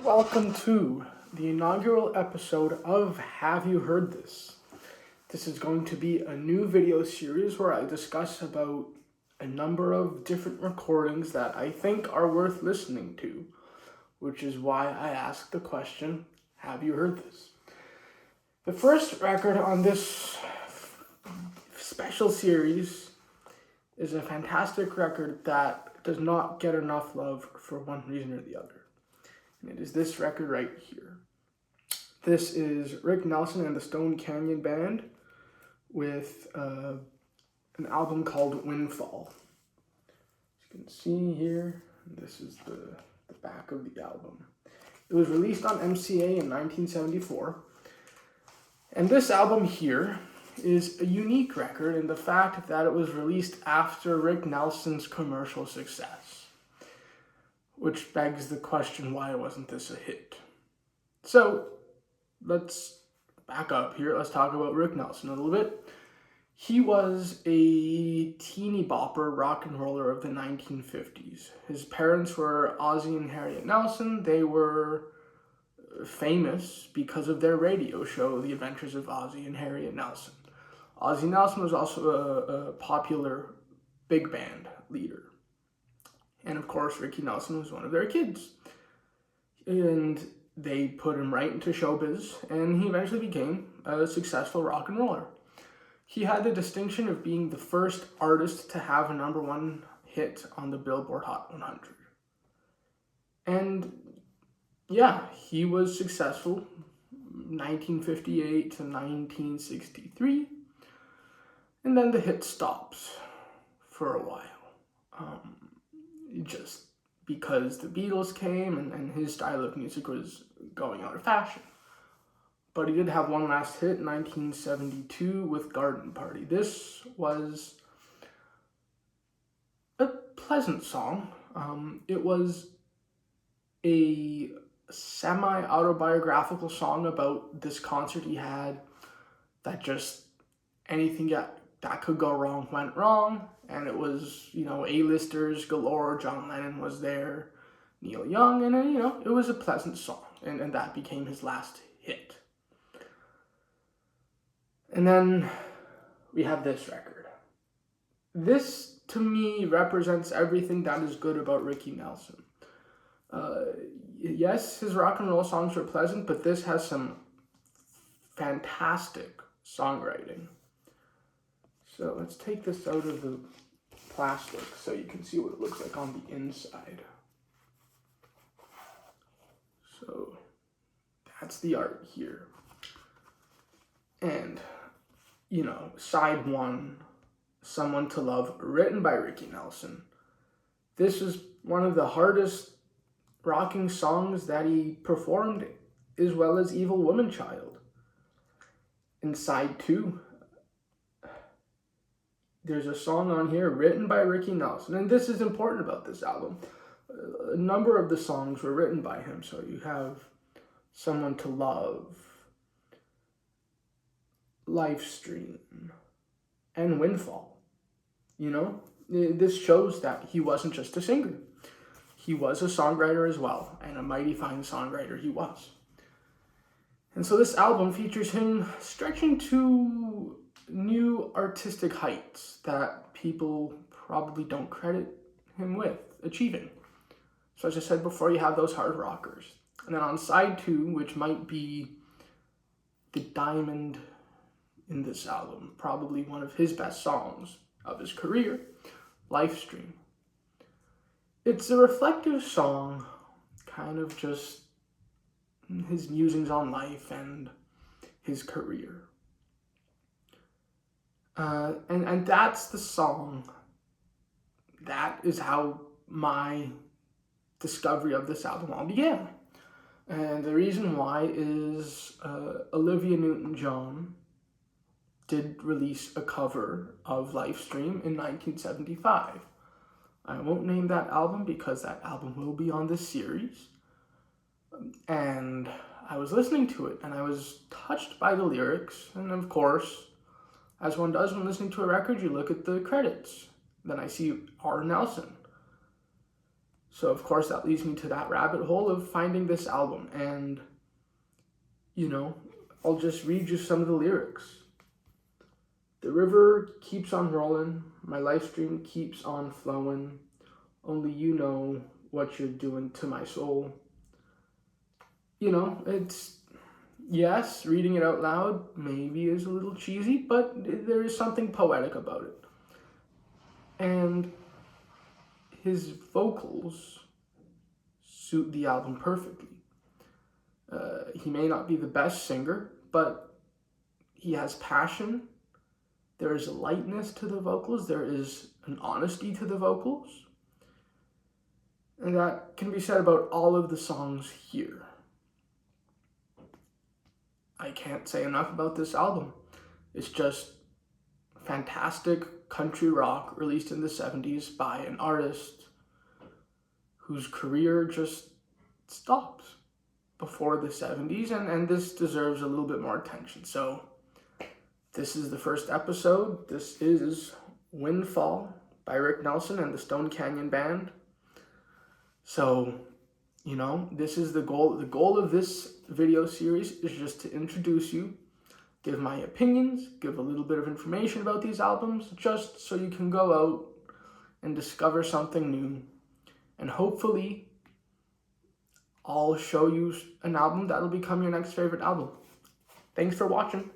Welcome to the inaugural episode of Have You Heard This? This is going to be a new video series where I discuss about a number of different recordings that I think are worth listening to, which is why I asked the question, have you heard this? The first record on this special series is a fantastic record that does not get enough love for one reason or the other. And it is this record right here. This is Rick Nelson and the Stone Canyon Band with an album called Windfall. As you can see here, this is the back of the album. It was released on MCA in 1974. And this album here is a unique record in the fact that it was released after Rick Nelson's commercial success. Which begs the question, why wasn't this a hit? So, let's back up here. Let's talk about Rick Nelson a little bit. He was a teeny bopper rock and roller of the 1950s. His parents were Ozzie and Harriet Nelson. They were famous because of their radio show, The Adventures of Ozzie and Harriet Nelson. Ozzie Nelson was also a popular big band leader. And of course, Ricky Nelson was one of their kids. And they put him right into showbiz, and he eventually became a successful rock and roller. He had the distinction of being the first artist to have a number one hit on the Billboard Hot 100. And yeah, he was successful 1958 to 1963. And then the hit stops for a while. Just because the Beatles came and his style of music was going out of fashion. But he did have one last hit in 1972 with Garden Party. This was a pleasant song. It was a semi-autobiographical song about this concert he had that just anything that could go wrong went wrong. And it was, A-listers galore. John Lennon was there, Neil Young, and, it was a pleasant song. And that became his last hit. And then we have this record. This, to me, represents everything that is good about Ricky Nelson. Yes, his rock and roll songs are pleasant, but this has some fantastic songwriting. So let's take this out of the plastic so you can see what it looks like on the inside. So that's the art here. And, side one, Someone to Love, written by Ricky Nelson. This is one of the hardest rocking songs that he performed, as well as Evil Woman Child. And side two, there's a song on here written by Ricky Nelson, and this is important about this album. A number of the songs were written by him, so you have Someone to Love, Lifestream, and Windfall. This shows that he wasn't just a singer. He was a songwriter as well, and a mighty fine songwriter he was. And so this album features him stretching to new artistic heights that people probably don't credit him with achieving. So as I said before, you have those hard rockers. And then on side two, which might be the diamond in this album, probably one of his best songs of his career, Lifestream. It's a reflective song, kind of just his musings on life and his career. And that's the song. That is how my discovery of this album all began. And the reason why is Olivia Newton-John did release a cover of Lifestream in 1975. I won't name that album because that album will be on this series. And I was listening to it and I was touched by the lyrics. And of course, as one does when listening to a record, you look at the credits. Then I see R. Nelson. So of course that leads me to that rabbit hole of finding this album, and I'll just read you some of the lyrics. The river keeps on rolling, my Lifestream keeps on flowing, only you know what you're doing to my soul. It's, yes, reading it out loud maybe is a little cheesy, but there is something poetic about it. And his vocals suit the album perfectly. He may not be the best singer, but he has passion. There is a lightness to the vocals. There is an honesty to the vocals. And that can be said about all of the songs here. I can't say enough about this album. It's just fantastic country rock released in the 70s by an artist whose career just stopped before the 70s, and this deserves a little bit more attention. So this is the first episode. This is Windfall by Rick Nelson and the Stone Canyon Band. So, this is the goal. The goal of this video series is just to introduce you, give my opinions, give a little bit of information about these albums, just so you can go out and discover something new. And hopefully, I'll show you an album that'll become your next favorite album. Thanks for watching.